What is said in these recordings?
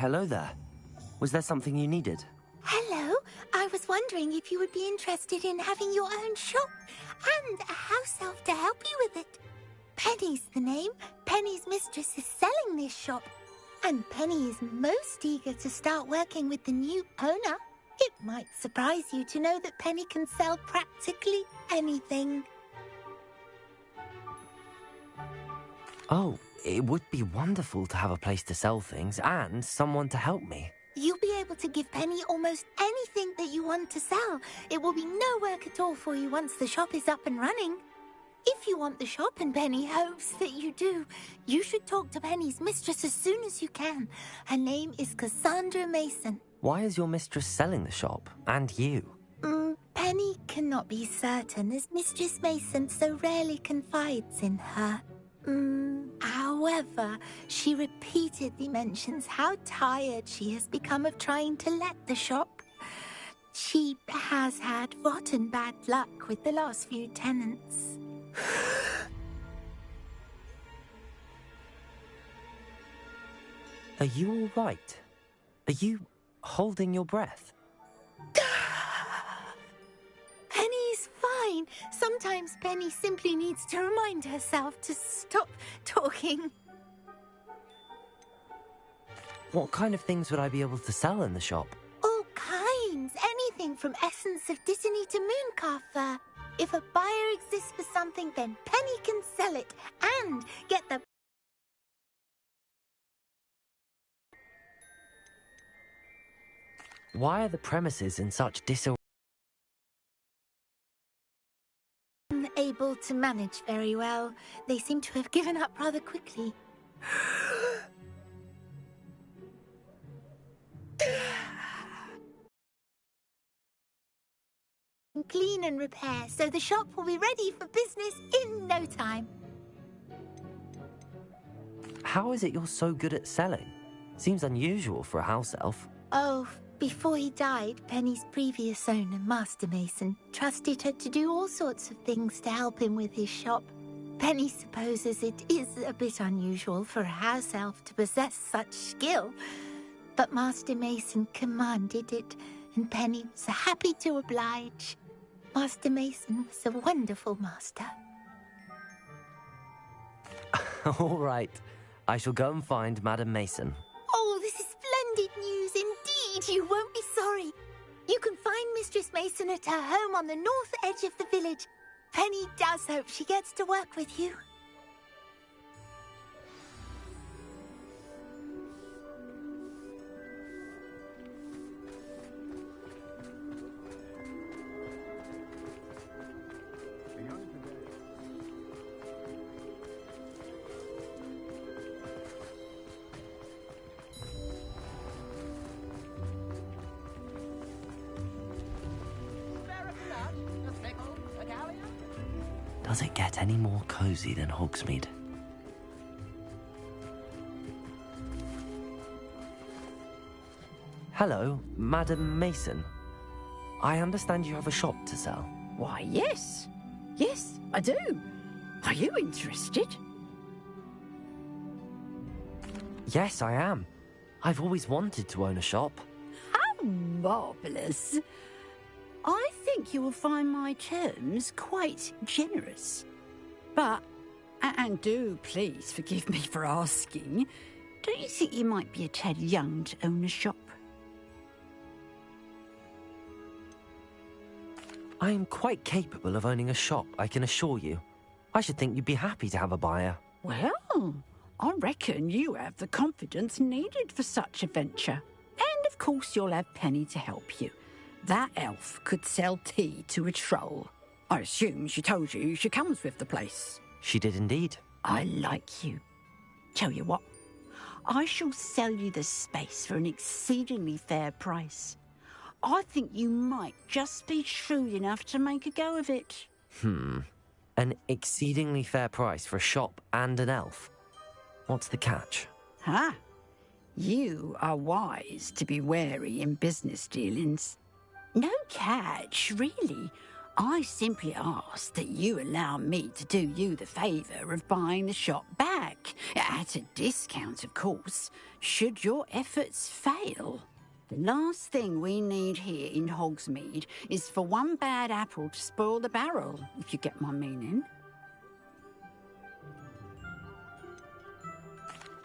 hello there. Was there something you needed? Hello. I was wondering if you would be interested in having your own shop and a house elf to help you with it. Penny's the name. Penny's mistress is selling this shop. And Penny is most eager to start working with the new owner. It might surprise you to know that Penny can sell practically anything. Oh, it would be wonderful to have a place to sell things and someone to help me. You'll be able to give Penny almost anything that you want to sell. It will be no work at all for you once the shop is up and running. If you want the shop and Penny hopes that you do, you should talk to Penny's mistress as soon as you can. Her name is Cassandra Mason. Why is your mistress selling the shop? And you? Penny cannot be certain as Mistress Mason so rarely confides in her. However, she repeatedly mentions how tired she has become of trying to let the shop. She has had rotten bad luck with the last few tenants. Are you all right? Are you holding your breath? Penny's fine. Sometimes Penny simply needs to remind herself to stop talking. What kind of things would I be able to sell in the shop? All kinds. Anything from essence of Disney to mooncar fur. If a buyer exists for something, then Penny can sell it and get the... Why are the premises in such disarray? Able to manage very well. They seem to have given up rather quickly. Clean and repair, so the shop will be ready for business in no time. How is it you're so good at selling? Seems unusual for a house elf. Oh, before he died, Penny's previous owner, Master Mason, trusted her to do all sorts of things to help him with his shop. Penny supposes it is a bit unusual for a house elf to possess such skill, but Master Mason commanded it, and Penny was happy to oblige. Master Mason was a wonderful master. All right. I shall go and find Madam Mason. Oh, this is splendid news indeed. You won't be sorry. You can find Mistress Mason at her home on the north edge of the village. Penny does hope she gets to work with you. Does it get any more cozy than Hogsmeade? Hello, Madam Mason. I understand you have a shop to sell. Why, yes. Yes, I do. Are you interested? Yes, I am. I've always wanted to own a shop. How marvellous. I think you will find my terms quite generous. But, and do please forgive me for asking, don't you think you might be a tad young to own a shop? I am quite capable of owning a shop, I can assure you. I should think you'd be happy to have a buyer. Well, I reckon you have the confidence needed for such a venture. And of course you'll have Penny to help you. That elf could sell tea to a troll. I assume she told you she comes with the place. She did indeed. I like you. Tell you what, I shall sell you the space for an exceedingly fair price. I think you might just be shrewd enough to make a go of it. An exceedingly fair price for a shop and an elf. What's the catch? Huh? You are wise to be wary in business dealings. No catch, really. I simply ask that you allow me to do you the favour of buying the shop back, at a discount, of course, should your efforts fail. The last thing we need here in Hogsmeade is for one bad apple to spoil the barrel, if you get my meaning.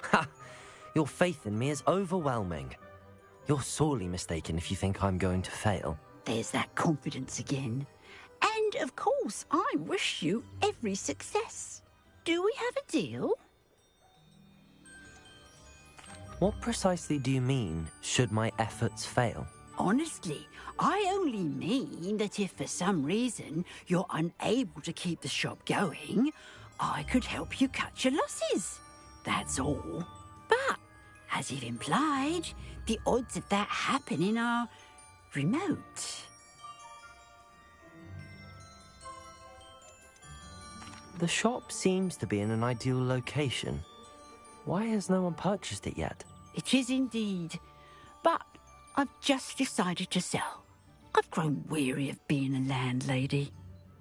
Ha! Your faith in me is overwhelming. You're sorely mistaken if you think I'm going to fail. There's that confidence again. And, of course, I wish you every success. Do we have a deal? What precisely do you mean, should my efforts fail? Honestly, I only mean that if for some reason you're unable to keep the shop going, I could help you cut your losses. That's all. But, as you've implied, the odds of that happening are remote. The shop seems to be in an ideal location. Why has no one purchased it yet? It is indeed. But I've just decided to sell. I've grown weary of being a landlady.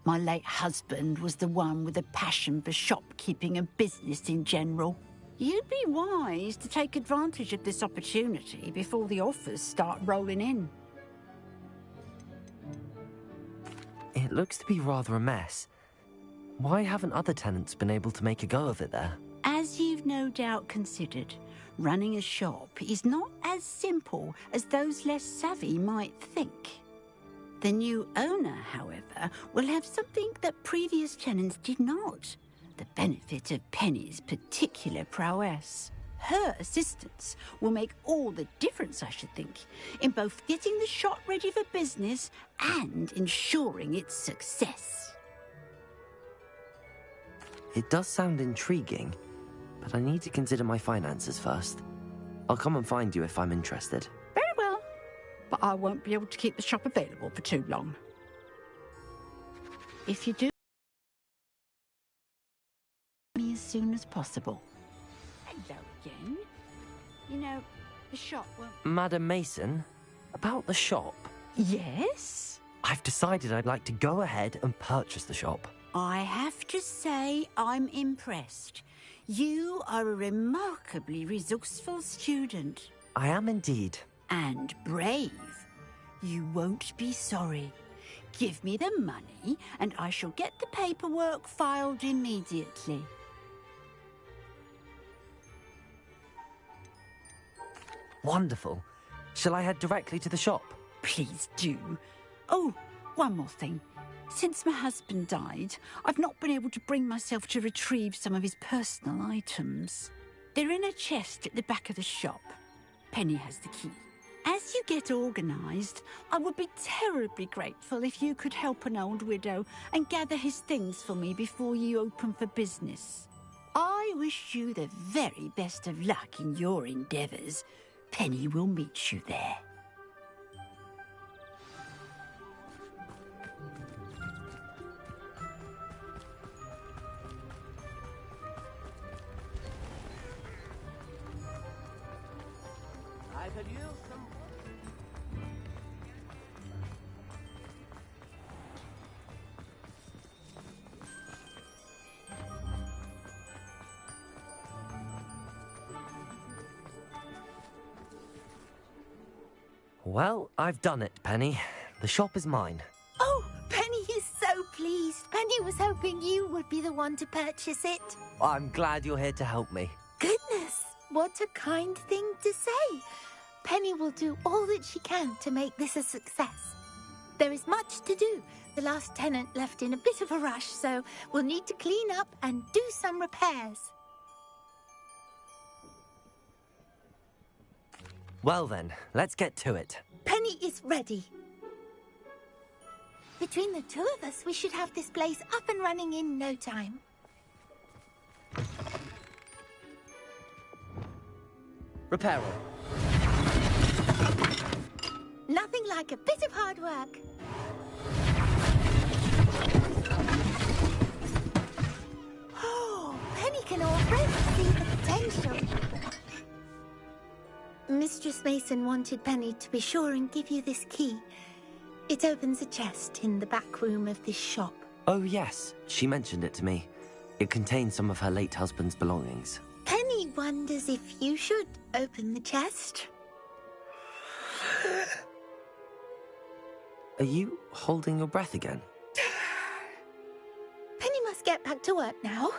My late husband was the one with a passion for shopkeeping and business in general. You'd be wise to take advantage of this opportunity before the offers start rolling in. It looks to be rather a mess. Why haven't other tenants been able to make a go of it there? As you've no doubt considered, running a shop is not as simple as those less savvy might think. The new owner, however, will have something that previous tenants did not: the benefit of Penny's particular prowess. Her assistance will make all the difference, I should think, in both getting the shop ready for business and ensuring its success. It does sound intriguing, but I need to consider my finances first. I'll come and find you if I'm interested. Very well, but I won't be able to keep the shop available for too long. If you do, me as soon as possible. Hello again. You know, the shop won't... Madam Mason, about the shop. Yes? I've decided I'd like to go ahead and purchase the shop. I have to say I'm impressed. You are a remarkably resourceful student. I am indeed. And brave. You won't be sorry. Give me the money and I shall get the paperwork filed immediately. Wonderful. Shall I head directly to the shop? Please do. Oh, one more thing. Since my husband died, I've not been able to bring myself to retrieve some of his personal items. They're in a chest at the back of the shop. Penny has the key. As you get organised, I would be terribly grateful if you could help an old widow and gather his things for me before you open for business. I wish you the very best of luck in your endeavours. Penny will meet you there. I could use some... Well, I've done it, Penny. The shop is mine. Oh, Penny is so pleased. Penny was hoping you would be the one to purchase it. I'm glad you're here to help me. Goodness, what a kind thing to say. Penny will do all that she can to make this a success. There is much to do. The last tenant left in a bit of a rush, so we'll need to clean up and do some repairs. Well then, let's get to it. Penny is ready. Between the two of us, we should have this place up and running in no time. Repair. Nothing like a bit of hard work. Oh, Penny can already see the potential. Mistress Mason wanted Penny to be sure and give you this key. It opens a chest in the back room of this shop. Oh, yes. She mentioned it to me. It contains some of her late husband's belongings. Penny wonders if you should open the chest. Are you holding your breath again? Penny must get back to work now.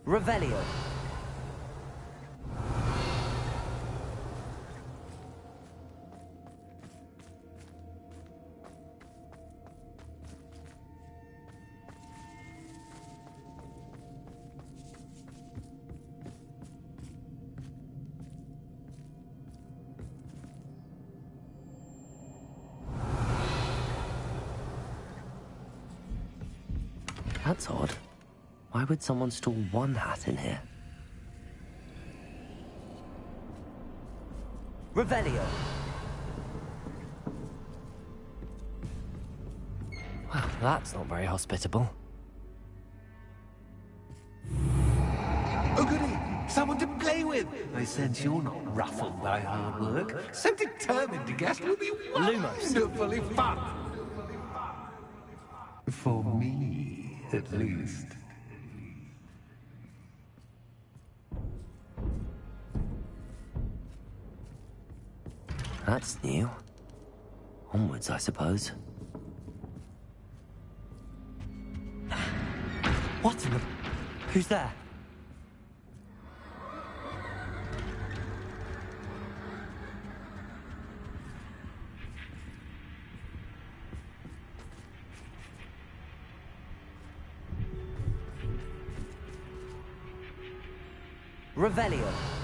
Revelio. That's odd. Why would someone store one hat in here? Revelio. Well, that's not very hospitable. Oh, goody! Someone to play with! I sense you're not ruffled by hard work. So determined to guess will be wonderfully fun! For me, at least. That's new. Onwards, I suppose. What in the... Who's there? Revelio.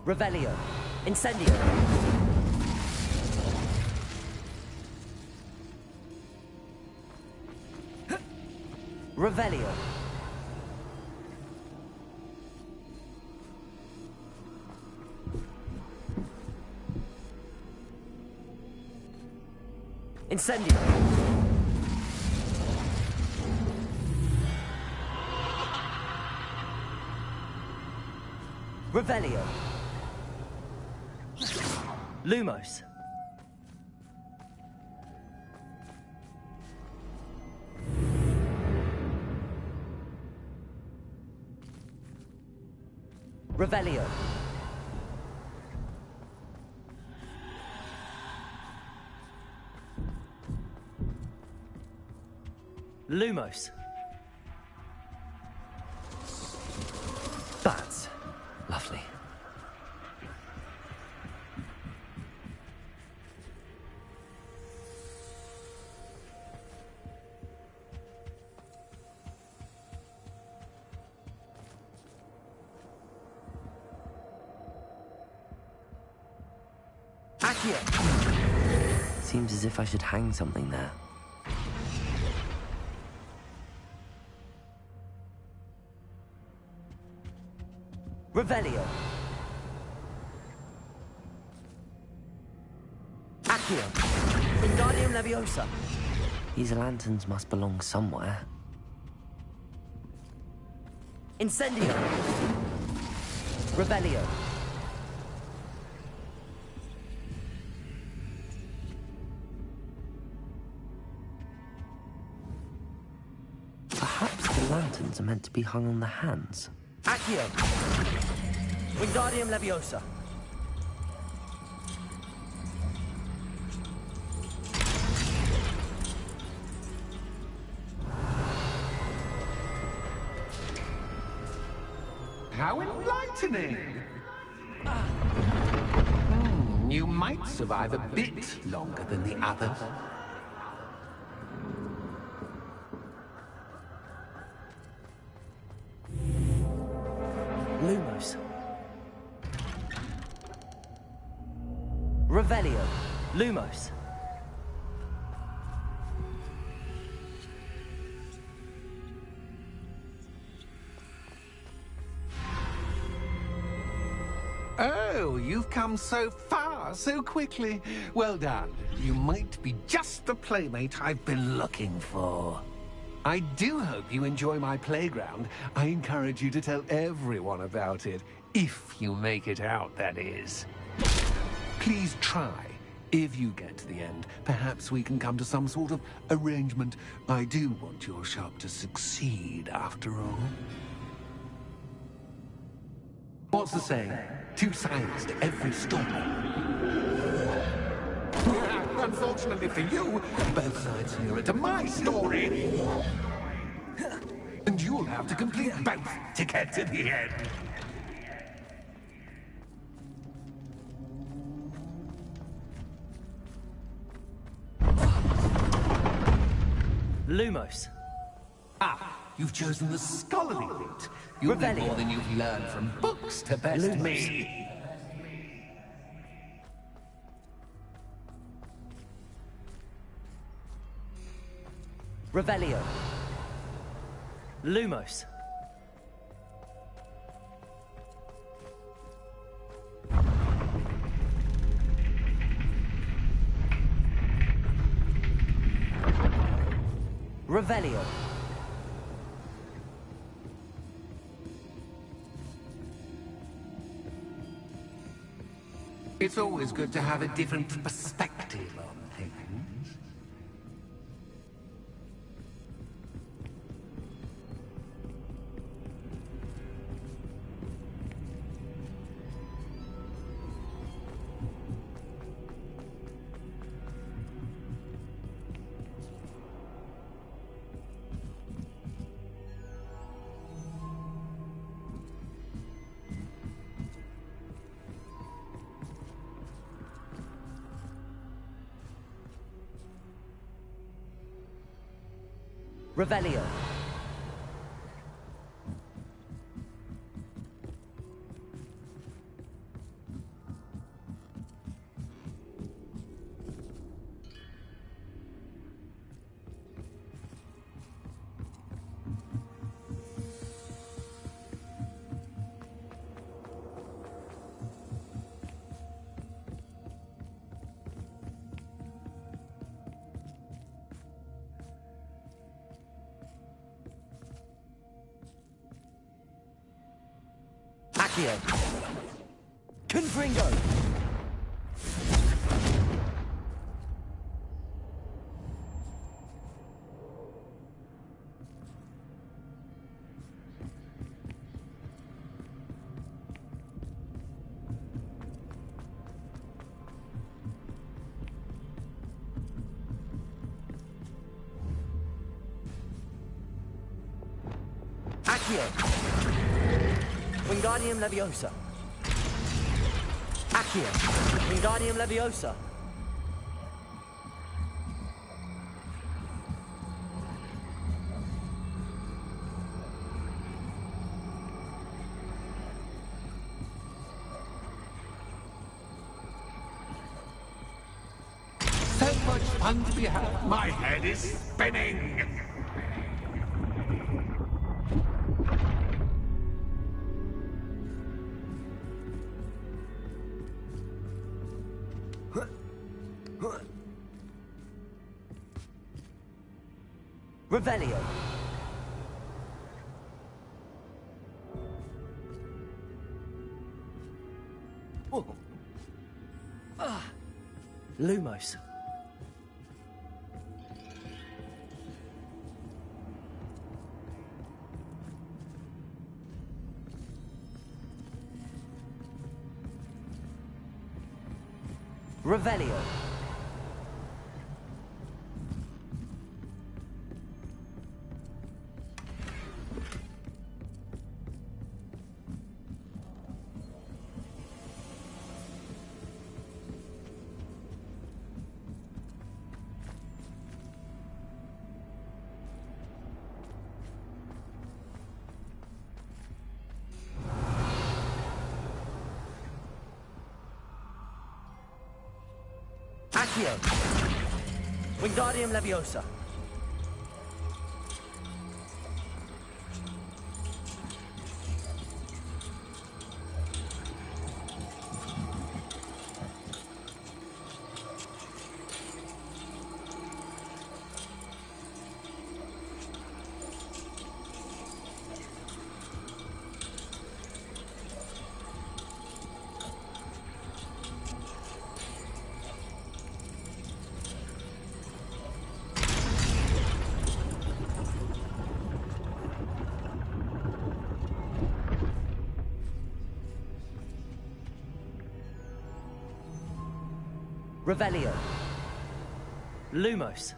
Revelio. Incendio. Revelio. Incendio. Revelio. Lumos. Revelio. Lumos. That's lovely. Accio! Seems as if I should hang something there. Revelio. Accio. Wingardium Leviosa. These lanterns must belong somewhere. Incendio. Revelio. Perhaps the lanterns are meant to be hung on the hands. Accio. Wingardium Leviosa. How enlightening! You might survive a bit longer than the others. Lumos. Revelio. Lumos. Oh, you've come so far, so quickly. Well done. You might be just the playmate I've been looking for. I do hope you enjoy my playground. I encourage you to tell everyone about it. If you make it out, that is. Please try. If you get to the end, perhaps we can come to some sort of arrangement. I do want your shop to succeed, after all. What's the saying? Two sides to every story. Unfortunately for you, both sides here are to my story. And you'll have to complete both to get to the end. Lumos. Ah, you've chosen the scholarly route. You'll know more than you've learned from books to best Lumos. me. Revelio. Lumos. Revelio. It's always good to have a different perspective on things. Revelio. Accio. Confringo. Accio. Wingardium Leviosa. Accio. Wingardium Leviosa. much fun to be had. My head is spinning. Revelio. Lumos. Revelio. Accio. Wingardium Leviosa. Revelio. Lumos.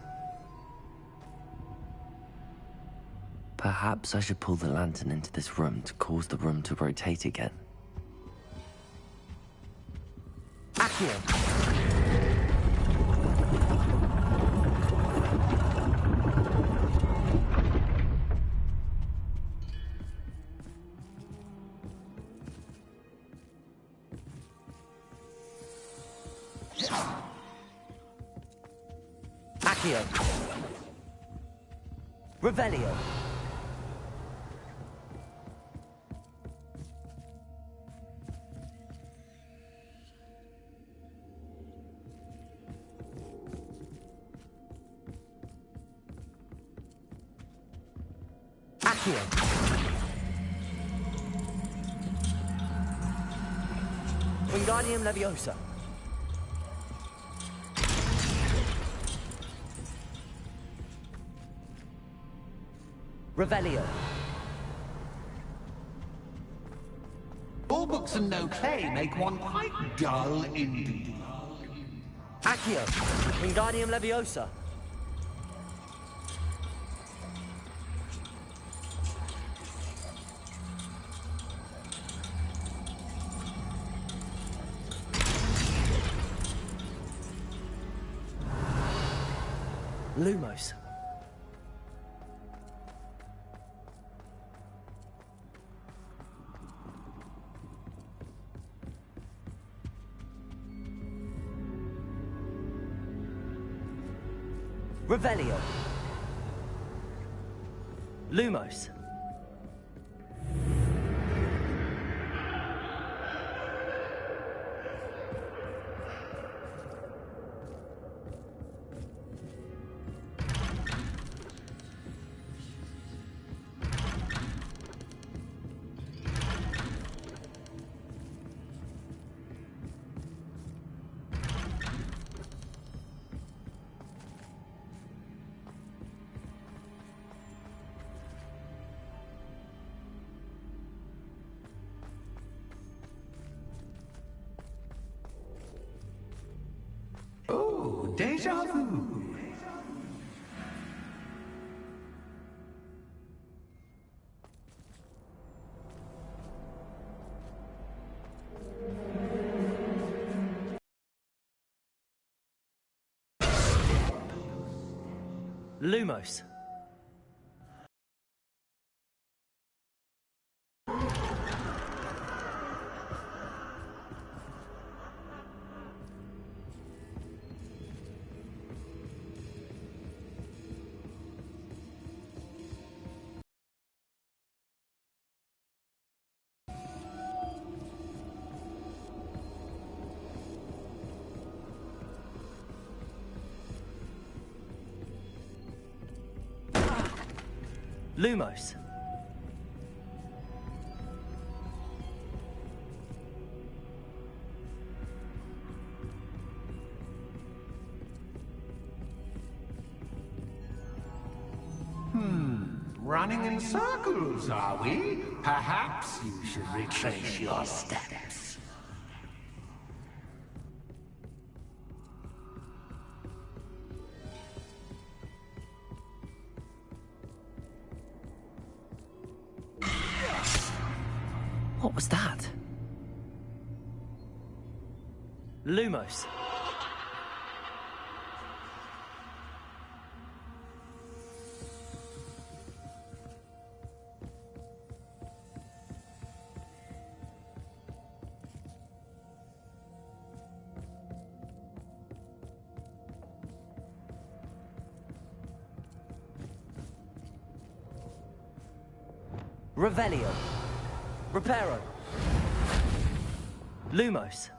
Perhaps I should pull the lantern into this room to cause the room to rotate again. Accio. Accio. Revelio. Accio. Wingardium Leviosa. Revelio. All books and no play make one quite dull indeed. Accio. Wingardium Leviosa. Lumos. Revelio. Lumos. Oh, déjà vu. Lumos. Lumos. Running in circles, are we? Perhaps you should retrace your steps. What was that? Lumos. Revelio. Reparo. Lumos.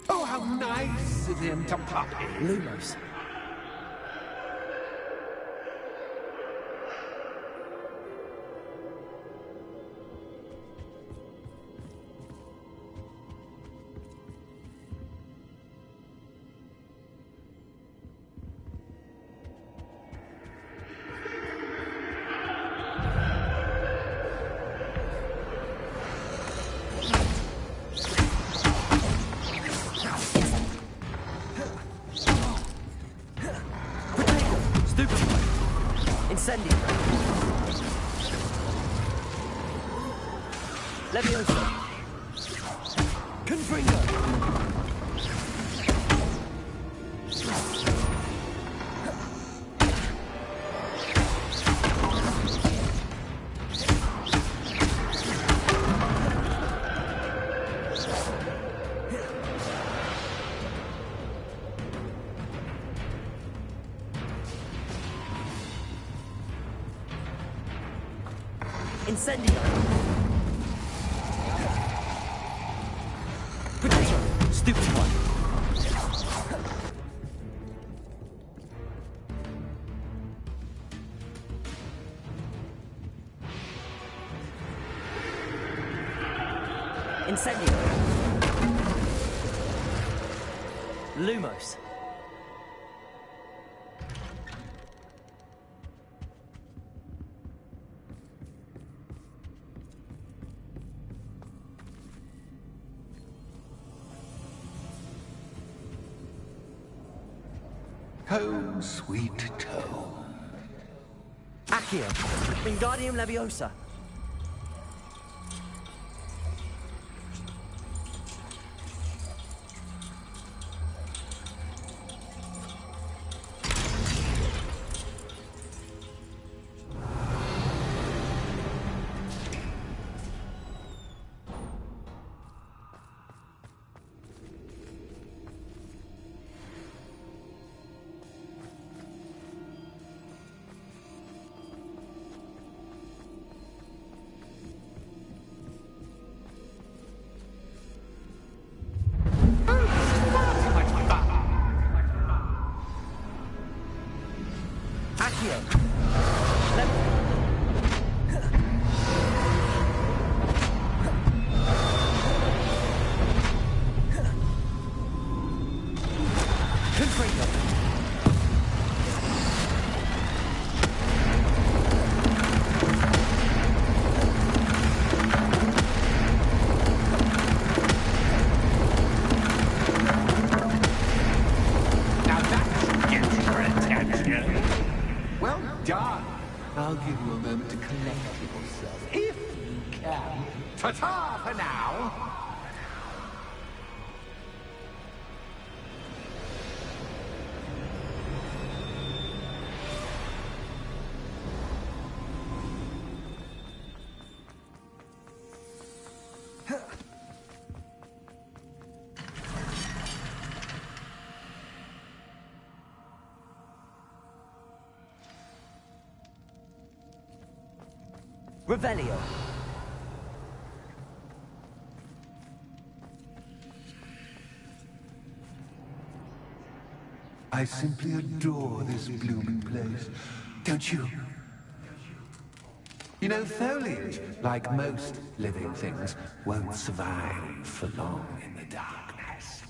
Oh, how nice of him to pop in. Lumos. Incendio. Leviosa. Confringo. Incendio. Potato. Stupid one. Incendio. Lumos. Home, sweet home. Accio. Wingardium Leviosa. done. I'll give you a moment to collect yourself, if you can. Ta-ta for now! Revelio. I simply adore this blooming place, don't you? You know, foliage, like most living things, won't survive for long in the darkness.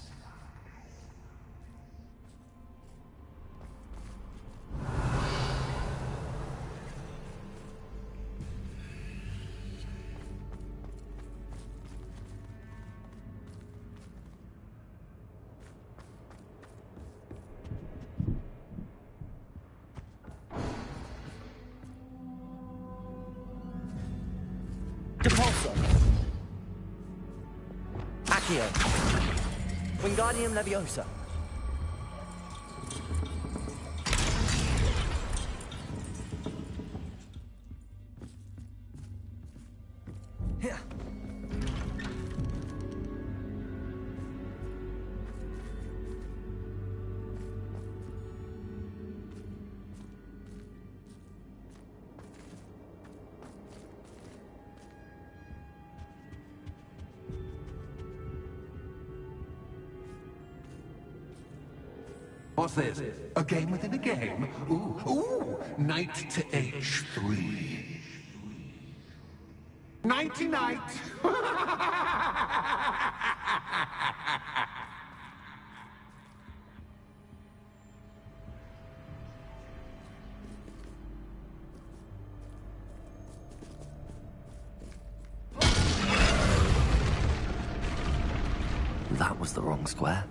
Depulso. Accio. Wingardium Leviosa. Here. What's this? A game within a game? Ooh, knight to H3. Nighty-night! That was the wrong square.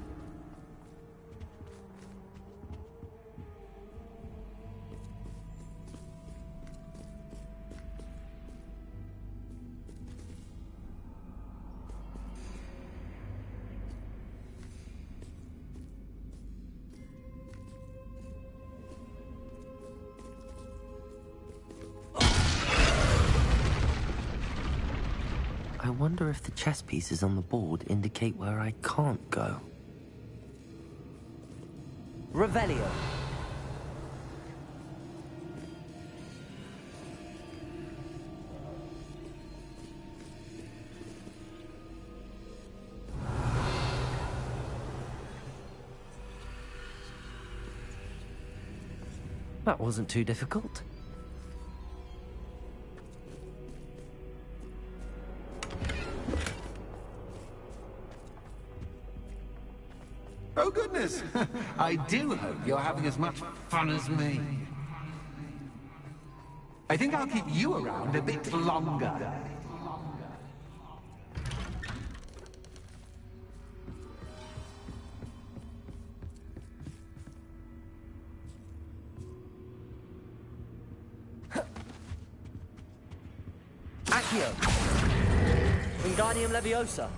I wonder if the chess pieces on the board indicate where I can't go. Revelio. That wasn't too difficult. Oh, goodness! I do hope you're having as much fun as me. I think I'll keep you around a bit longer. Accio. Wingardium Leviosa.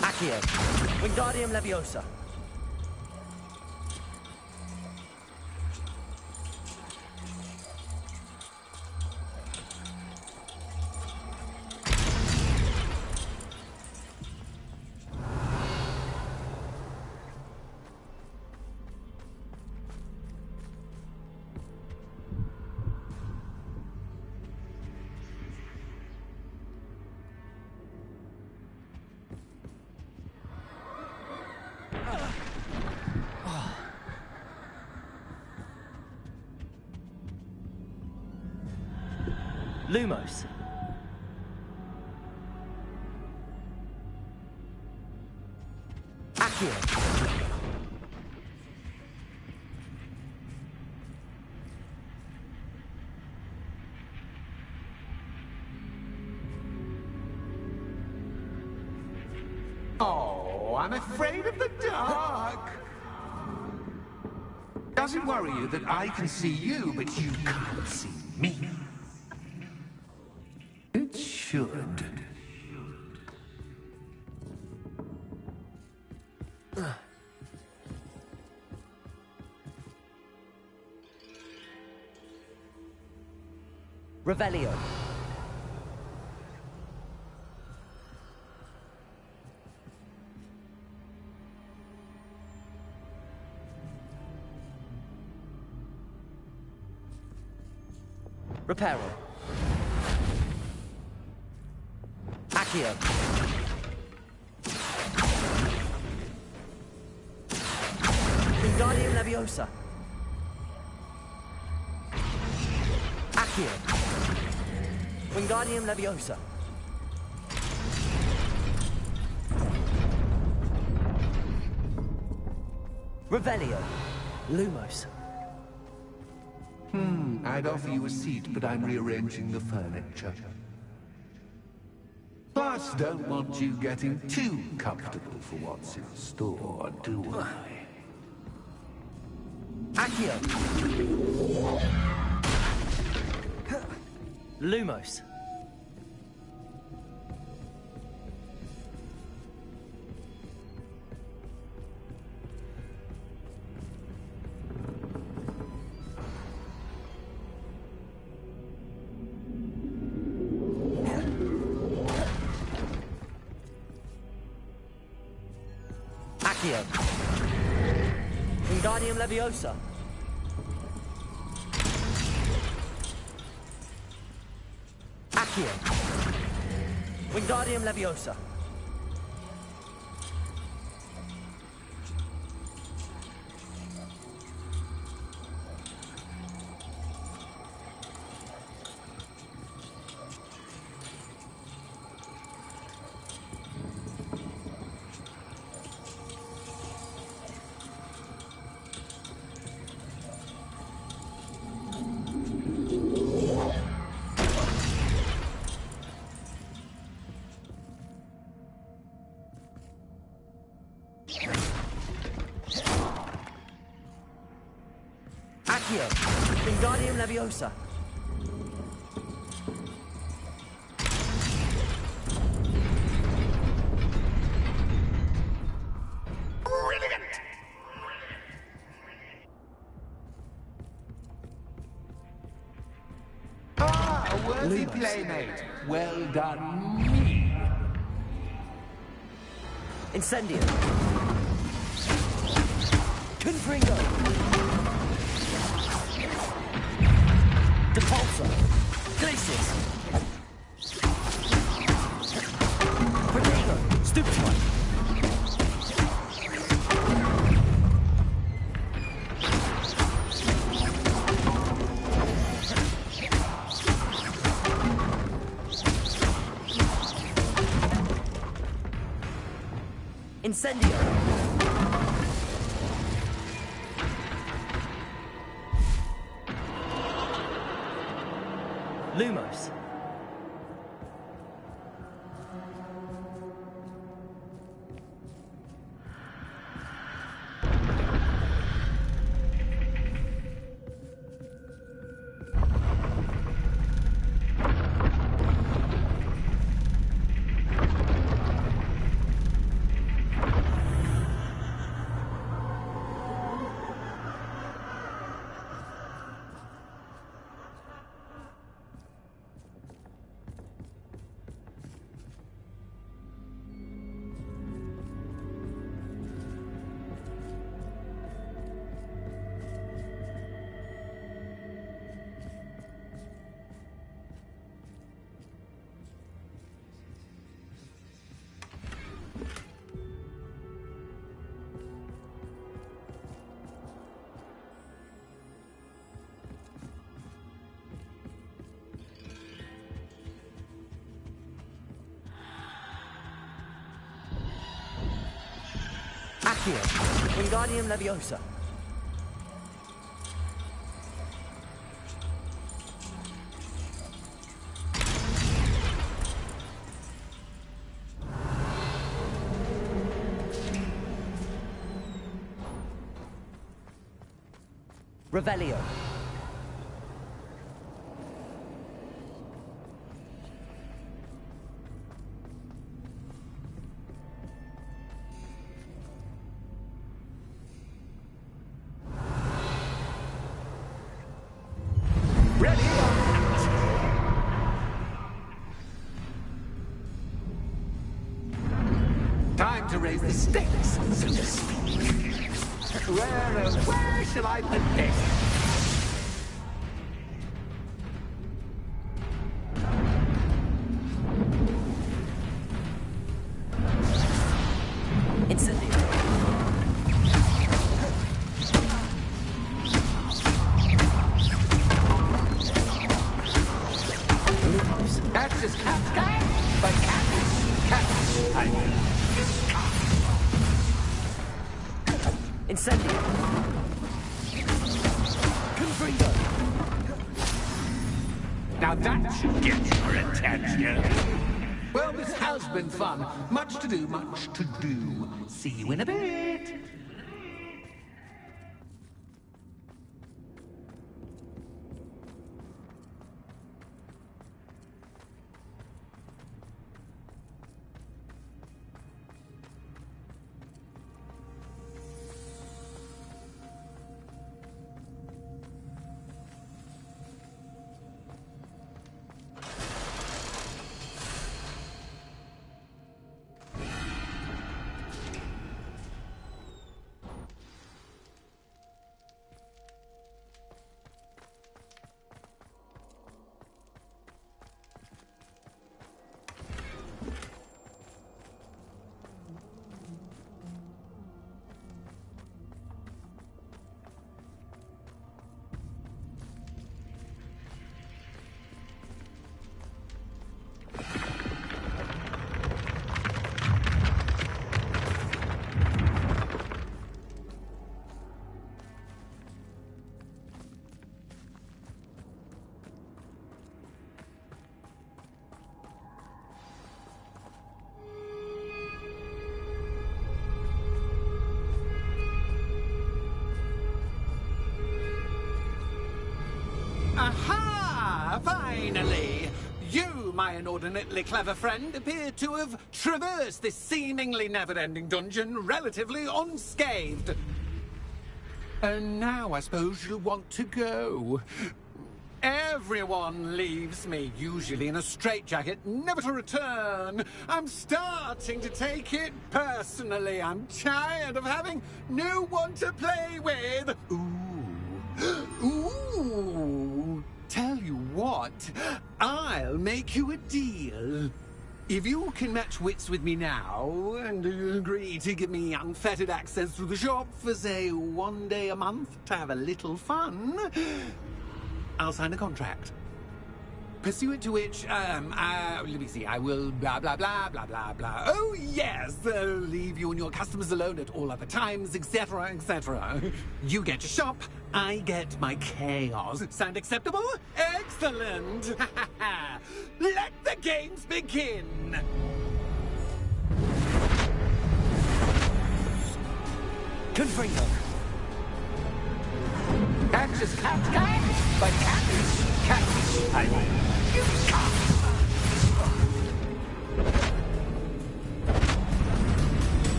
Accio. Wingardium Leviosa. Lumos. Accio. Oh, I'm afraid of the dark. Does it worry you that I can see you, but you can't see me? It should. Revelio. Reparo. Accio. Wingardium Leviosa. Accio. Wingardium Leviosa. Revelio. Lumos. I'd offer you a seat, but I'm rearranging the furniture. Plus, don't want you getting too comfortable for what's in store, do I? Accio. Lumos. Accio. Wingardium Leviosa. Accio. Wingardium Leviosa. Accio. Wingardium Leviosa. Brilliant! Ah, a worthy Lumos. playmate. Well done, me. Incendio. Confringo. Depulsor. Glacis. Protego. Stupefy. Incendio. Lumos. Accio. Wingardium Leviosa. Revelio. Ready? Time to raise the stakes, so to speak. Where shall I put this? Incendio. That's just cat, but cat. Incendio. Confringo. Now that should get your attention. Well, this has been fun. Much to do, much to do. See you in a bit. Aha! Finally! You, my inordinately clever friend, appear to have traversed this seemingly never-ending dungeon relatively unscathed. And now I suppose you'll want to go. Everyone leaves me, usually in a straitjacket, never to return. I'm starting to take it personally. I'm tired of having no one to play with. Ooh. Tell you what, I'll make you a deal. If you can match wits with me now, and agree to give me unfettered access to the shop for, say, 1 day a month to have a little fun, I'll sign a contract. Pursuant to which, let me see, I will blah, blah, blah, blah, blah, blah. Oh, yes, leave you and your customers alone at all other times, etc., etc. You get your shop, I get my chaos. Sound acceptable? Excellent! Let the games begin! Confringo. That's just cat, but cat. I mean,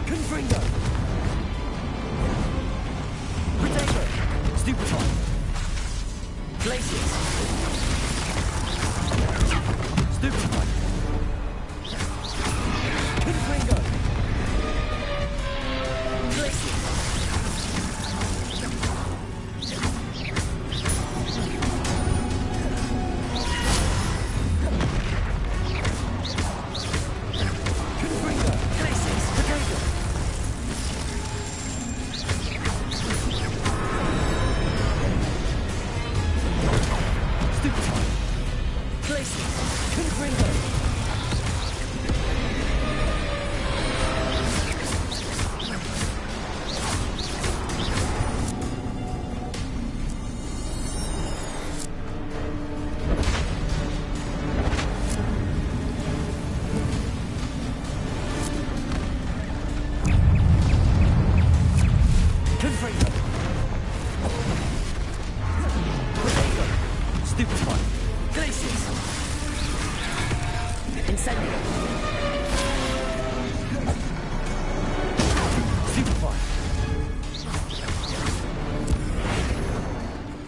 Confringo. Potato. Stupefy. Glaciers. Stupefy. Confringo. Glaciers. Stupefy. Incendio! Stupefy!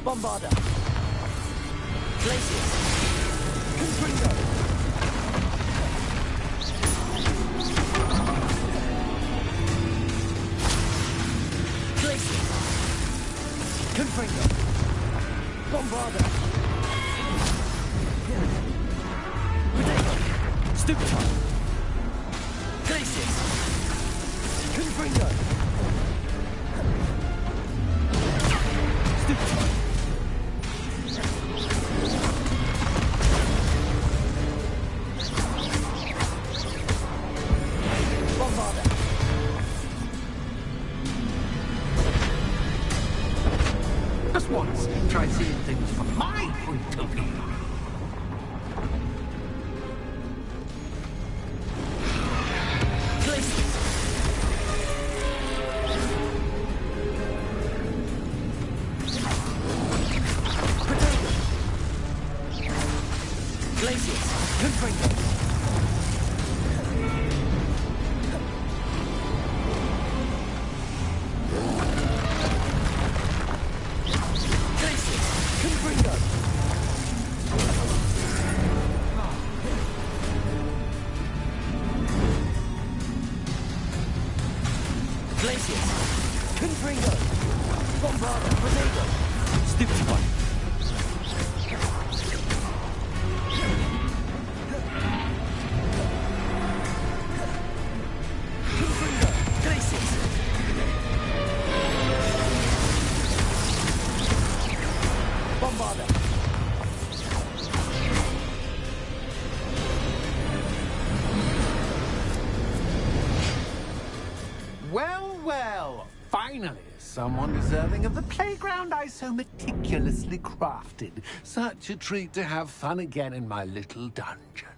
Bombarda! Glacius! Confringo! Glacius! Confringo! Bombarda! Stupefy! Glacius! Confringo! Stupefy! Bombarda! Just once, try seeing things from my point of view. Well, well, finally, someone deserving of the playground I so meticulously crafted. Such a treat to have fun again in my little dungeon.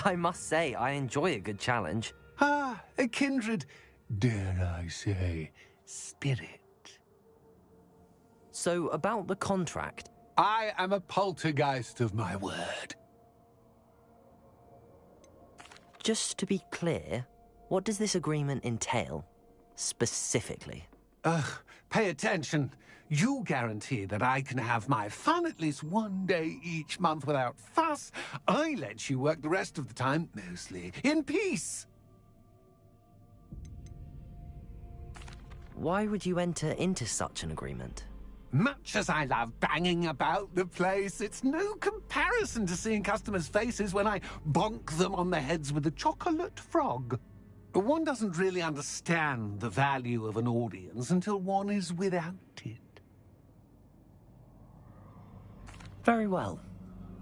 I must say, I enjoy a good challenge. Ah, a kindred, dare I say, spirit. So, about the contract. I am a poltergeist of my word. Just to be clear, what does this agreement entail, specifically? Pay attention. You guarantee that I can have my fun at least one day each month without fuss. I let you work the rest of the time, mostly in peace. Why would you enter into such an agreement? Much as I love banging about the place, it's no comparison to seeing customers' faces when I bonk them on the heads with a chocolate frog. One doesn't really understand the value of an audience until one is without it. Very well.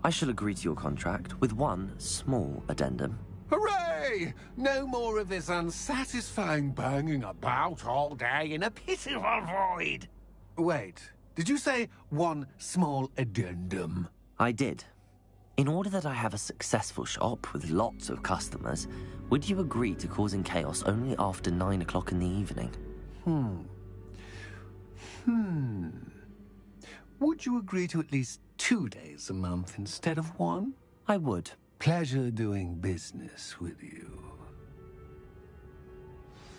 I shall agree to your contract with one small addendum. Hooray! No more of this unsatisfying banging about all day in a pitiful void. Wait, did you say one small addendum? I did. In order that I have a successful shop with lots of customers, would you agree to causing chaos only after 9 o'clock in the evening? Would you agree to at least 2 days a month instead of one? I would. Pleasure doing business with you.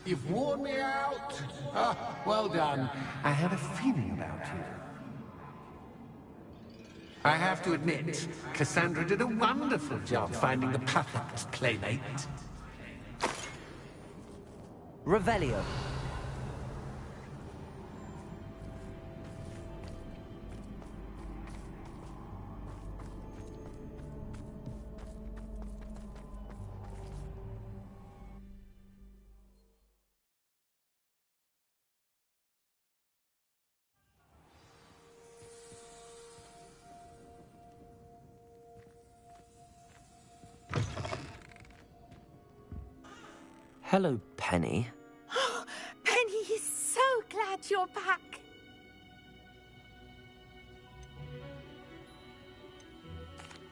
You've worn me out. Ah, well done. I had a feeling about you. I have to admit, Cassandra did a wonderful job finding the perfect playmate. Revelio. Hello, Penny. Penny is so glad you're back.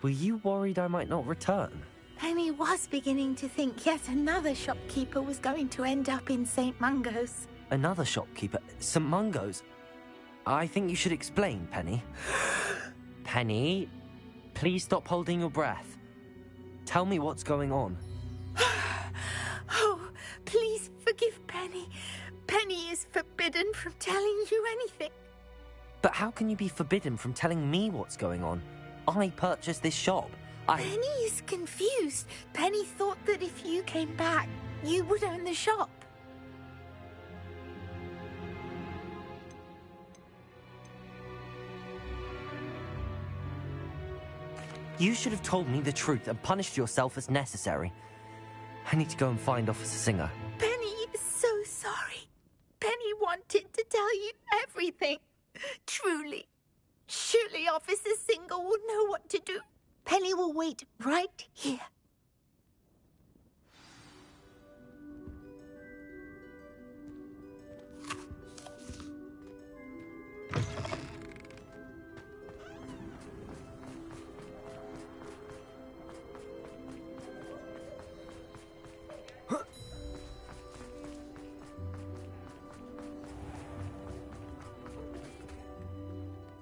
Were you worried I might not return? Penny was beginning to think yet another shopkeeper was going to end up in St. Mungo's. Another shopkeeper? St. Mungo's? I think you should explain, Penny. Penny, please stop holding your breath. Tell me what's going on. Oh, please forgive Penny. Penny is forbidden from telling you anything. But how can you be forbidden from telling me what's going on? I purchased this shop. Penny is confused. Penny thought that if you came back, you would own the shop. You should have told me the truth and punished yourself as necessary. I need to go and find Officer Singer. Penny is so sorry. Penny wanted to tell you everything. Truly. Surely Officer Singer will know what to do. Penny will wait right here.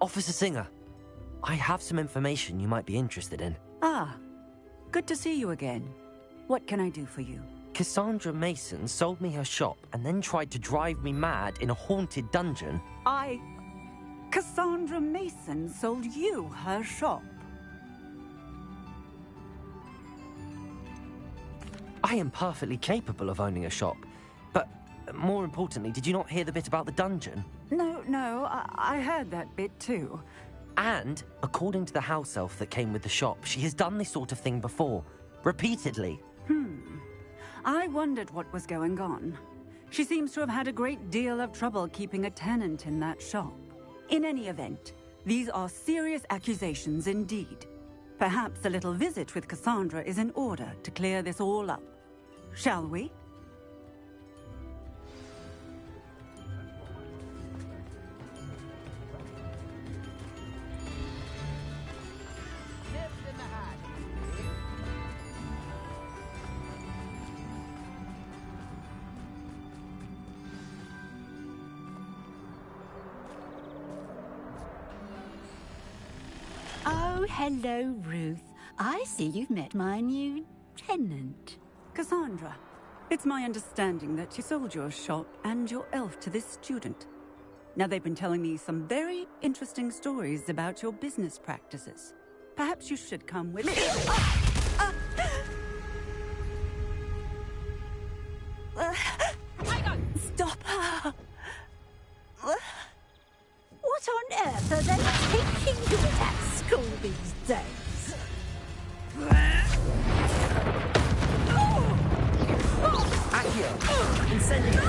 Officer Singer, I have some information you might be interested in. Ah, good to see you again. What can I do for you? Cassandra Mason sold me her shop and then tried to drive me mad in a haunted dungeon. Cassandra Mason sold you her shop? I am perfectly capable of owning a shop, but more importantly, did you not hear the bit about the dungeon? No, I heard that bit too. And, according to the house elf that came with the shop, she has done this sort of thing before. Repeatedly. I wondered what was going on. She seems to have had a great deal of trouble keeping a tenant in that shop. In any event, these are serious accusations indeed. Perhaps a little visit with Cassandra is in order to clear this all up. Shall we? Oh, hello, Ruth. I see you've met my new tenant. Cassandra, it's my understanding that you sold your shop and your elf to this student. Now, they've been telling me some very interesting stories about your business practices. Perhaps you should come with me. Stop her! What on earth are they teaching you at school these days? Accio! Incendio!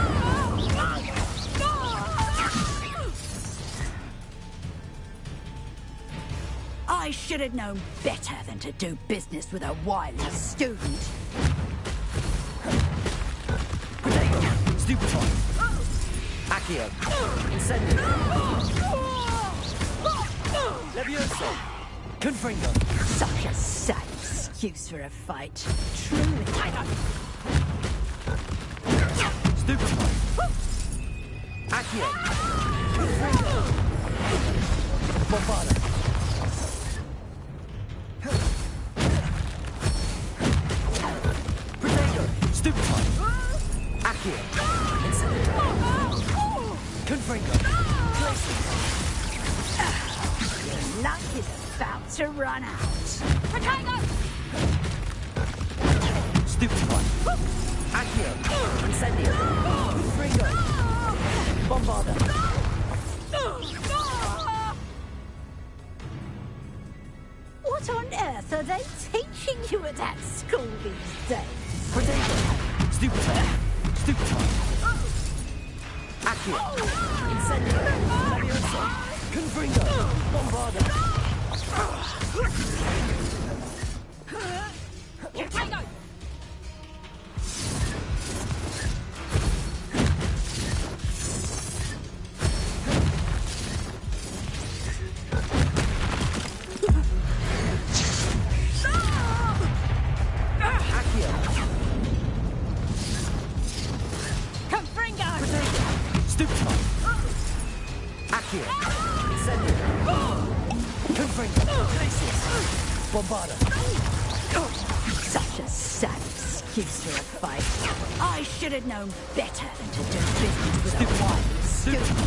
I should have known better than to do business with a wily student. Stupefy! Accio! Incendio! Levioso! Confringo! Such a sad excuse for a fight. Truly. Stupefy! Accio! Confringo! Bombarda! Protego! Stupefy! Accio! Incendio! Confringo! Your luck is about to run out. Stupefy! Accio! Incendio! Confringo! Bombarda! What on earth are they teaching you at that school these days? Protego! Stupefy! Stupefy! Accio! Incendio! Levioso! Confringo! Bombarda! Accio! Incendio! Confringo! Glacius! Bombarda! Such a sad excuse for a fight. I should have known better than to do business with a wild student.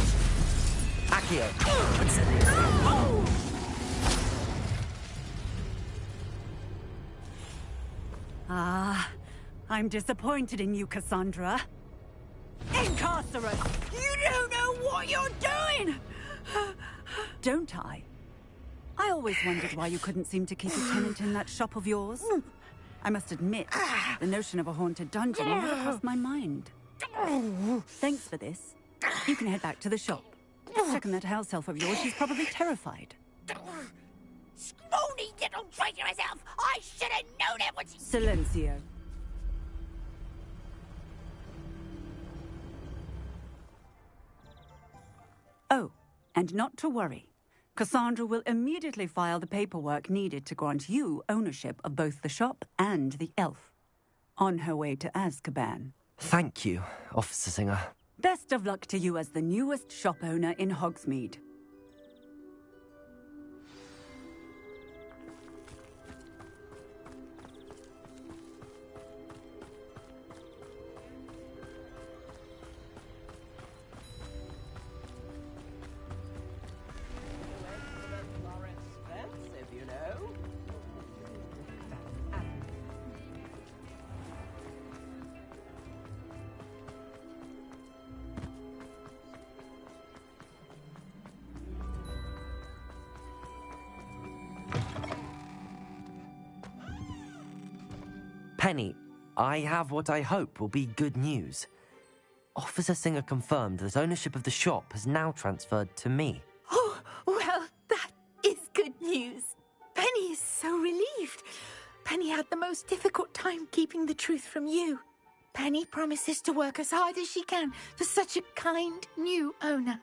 Accio! Incendio! Ah, I'm disappointed in you, Cassandra. Incarcerate! You don't know what you're doing! Don't I? I always wondered why you couldn't seem to keep a tenant in that shop of yours. I must admit, the notion of a haunted dungeon never crossed my mind. Thanks for this. You can head back to the shop. Checking that house elf of yours, she's probably terrified. Scrawny little traitor herself! I should have known it was... Silencio. Oh, and not to worry. Cassandra will immediately file the paperwork needed to grant you ownership of both the shop and the elf. On her way to Azkaban. Thank you, Officer Singer. Best of luck to you as the newest shop owner in Hogsmeade. Penny, I have what I hope will be good news. Officer Singer confirmed that ownership of the shop has now transferred to me. Oh, well, that is good news. Penny is so relieved. Penny had the most difficult time keeping the truth from you. Penny promises to work as hard as she can for such a kind new owner.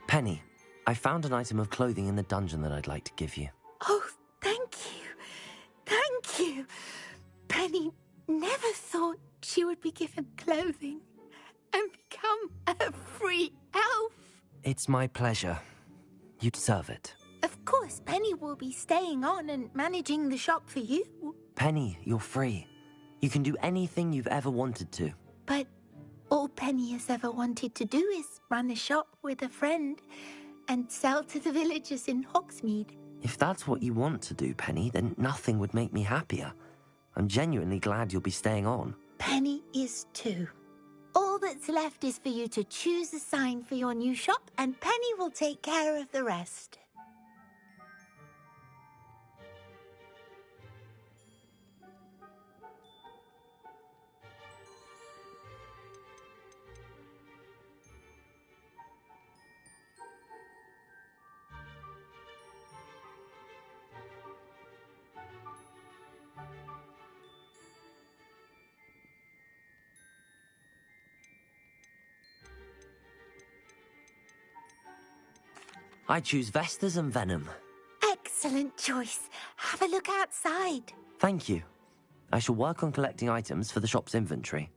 Penny, I found an item of clothing in the dungeon that I'd like to give you. Oh, thank you. Thank you. Penny never thought she would be given clothing and become a free elf. It's my pleasure. You deserve it. Of course, Penny will be staying on and managing the shop for you. Penny, you're free. You can do anything you've ever wanted to. But all Penny has ever wanted to do is run a shop with a friend and sell to the villagers in Hogsmeade. If that's what you want to do, Penny, then nothing would make me happier. I'm genuinely glad you'll be staying on. Penny is too. All that's left is for you to choose a sign for your new shop, and Penny will take care of the rest. I choose Vestas and Venom. Excellent choice. Have a look outside. Thank you. I shall work on collecting items for the shop's inventory.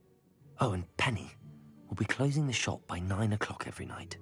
Oh, and Penny, we'll be closing the shop by 9 o'clock every night.